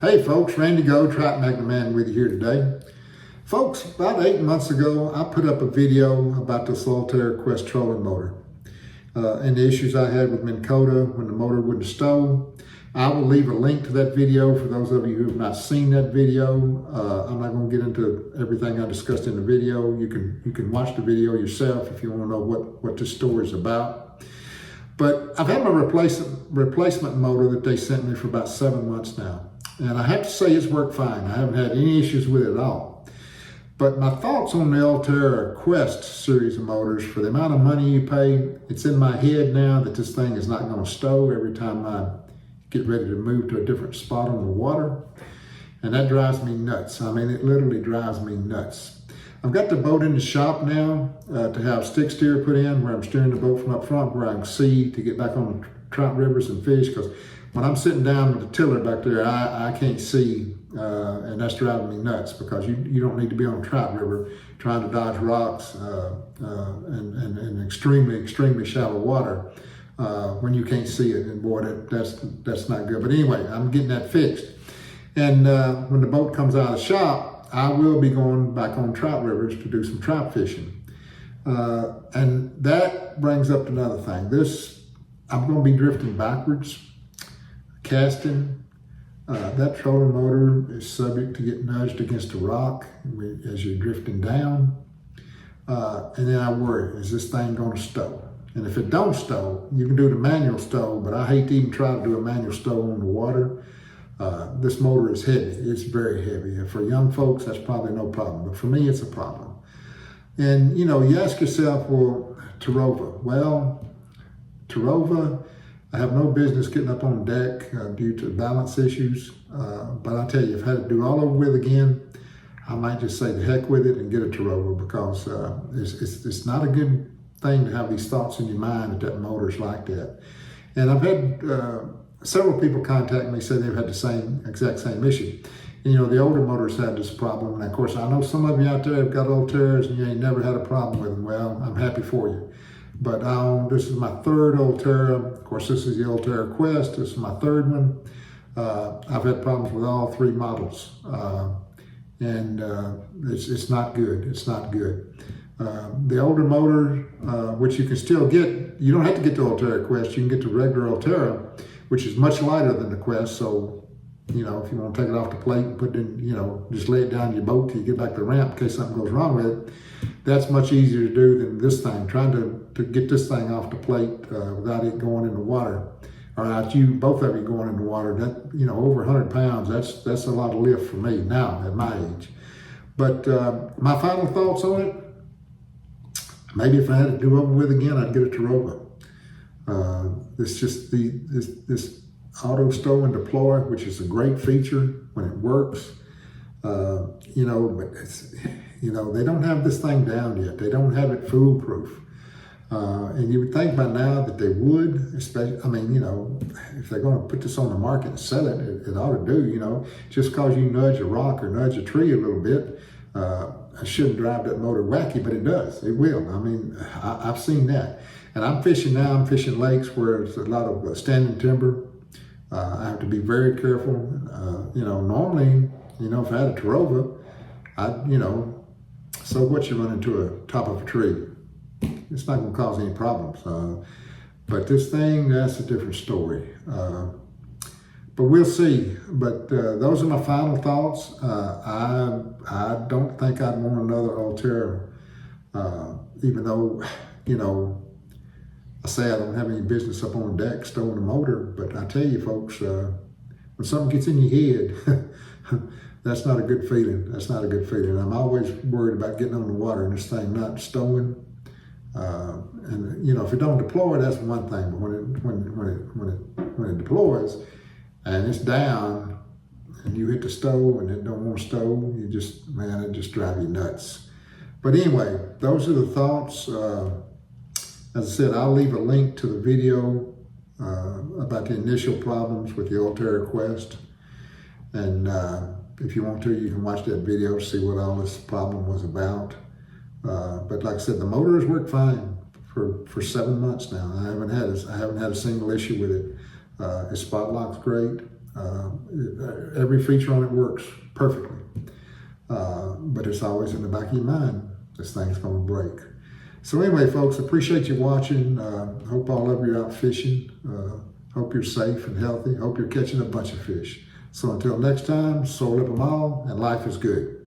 Hey folks, Randy Go, Trap Magna Man with you here today. Folks, about 8 months ago, I put up a video about this Ulterra Quest trolling motor and the issues I had with Minn Kota when the motor wouldn't stow. I will leave a link to that video for those of you who have not seen that video. I'm not going to get into everything I discussed in the video. You can watch the video yourself if you want to know what this story is about. But I've had my replacement motor that they sent me for about 7 months now. And I have to say it's worked fine. I haven't had any issues with it at all. But my thoughts on the Ulterra Quest series of motors, for the amount of money you pay, it's in my head now that this thing is not going to stow every time I get ready to move to a different spot on the water. And that drives me nuts. I mean, it literally drives me nuts. I've got the boat in the shop now to have stick steer put in where I'm steering the boat from up front where I can see to get back on the trout rivers and fish, because when I'm sitting down with the tiller back there, I can't see, and that's driving me nuts, because you don't need to be on a trout river trying to dodge rocks and extremely shallow water when you can't see it. And boy, that's not good. But anyway, I'm getting that fixed. And when the boat comes out of the shop, I will be going back on trout rivers to do some trout fishing. And that brings up another thing. I'm going to be drifting backwards. Casting, that trolling motor is subject to get nudged against a rock as you're drifting down. And then I worry, is this thing going to stow? And if it don't stow, you can do the manual stow, but I hate to even try to do a manual stow on the water. This motor is heavy, it's very heavy. And for young folks, that's probably no problem, but for me, it's a problem. And you ask yourself, well, Terrova. Well, Terrova, I have no business getting up on deck due to balance issues, but I tell you, if I had to do all over with again, I might just say the heck with it and get a Terrova, because it's not a good thing to have these thoughts in your mind that motor's like that. And I've had several people contact me, say they've had the exact same issue. And, the older motors had this problem, and of course I know some of you out there have got Ulterras and you ain't never had a problem with them. Well, I'm happy for you. But this is my third Ulterra. Of course, this is the Ulterra Quest. This is my third one. I've had problems with all three models. And it's not good. It's not good. The older motor, which you can still get, you don't have to get the Ulterra Quest. You can get the regular Ulterra, which is much lighter than the Quest. So, if you want to take it off the plate and put it in, just lay it down in your boat till you get back to the ramp in case something goes wrong with it, that's much easier to do than this thing. Trying to get this thing off the plate without it going in the water, or both of you going in the water, that, over 100 pounds, that's a lot of lift for me now at my age. But my final thoughts on it, maybe if I had to do over with again, I'd get a Terrova. This auto stow and deploy, which is a great feature when it works, but it's, they don't have this thing down yet. They don't have it foolproof. And you would think by now that they would, especially, if they're going to put this on the market and sell it, it ought to do, just because you nudge a rock or nudge a tree a little bit, it shouldn't drive that motor wacky, but it does. It will. I've seen that. And I'm fishing now. I'm fishing lakes where there's a lot of standing timber. I have to be very careful. Normally, if I had a Terrova, so what, you run into a top of a tree. It's not going to cause any problems. But this thing, that's a different story. But we'll see. But those are my final thoughts. I don't think I'd want another Ulterra, even though, I say I don't have any business up on the deck stowing the motor. But I tell you, folks, when something gets in your head, that's not a good feeling. That's not a good feeling. I'm always worried about getting on the water and this thing not stowing. And if it don't deploy, that's one thing. But when it deploys and it's down and you hit the stow and it don't want to stow, it just drives you nuts. But anyway, those are the thoughts. As I said, I'll leave a link to the video about the initial problems with the Ulterra Quest. And if you want to, you can watch that video to see what all this problem was about. But like I said, the motor has worked fine for 7 months now. I haven't had a single issue with it. Its spot lock's great. Every feature on it works perfectly. But it's always in the back of your mind, this thing's gonna break. So anyway, folks, appreciate you watching. Hope all of you are out fishing. Hope you're safe and healthy. Hope you're catching a bunch of fish. So until next time, soul up them all, and life is good.